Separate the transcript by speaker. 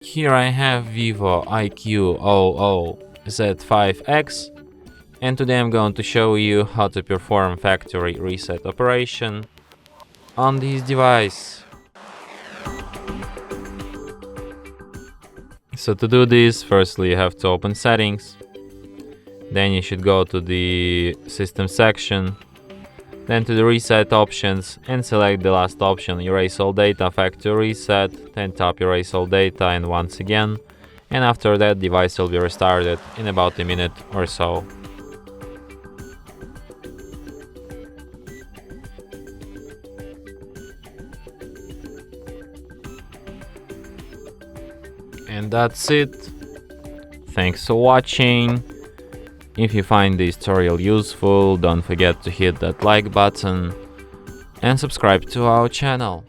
Speaker 1: Here I have VIVO IQOO Z5X, and today I'm going to show you how to perform factory reset operation on this device. So to do this, firstly you have to open settings, then you should go to the system section, then to the reset options and select the last option, erase all data, factory reset, then tap erase all data and once again, and after that device will be restarted in about a minute or so. And that's it. Thanks for watching. If you find this tutorial useful, don't forget to hit that like button and subscribe to our channel.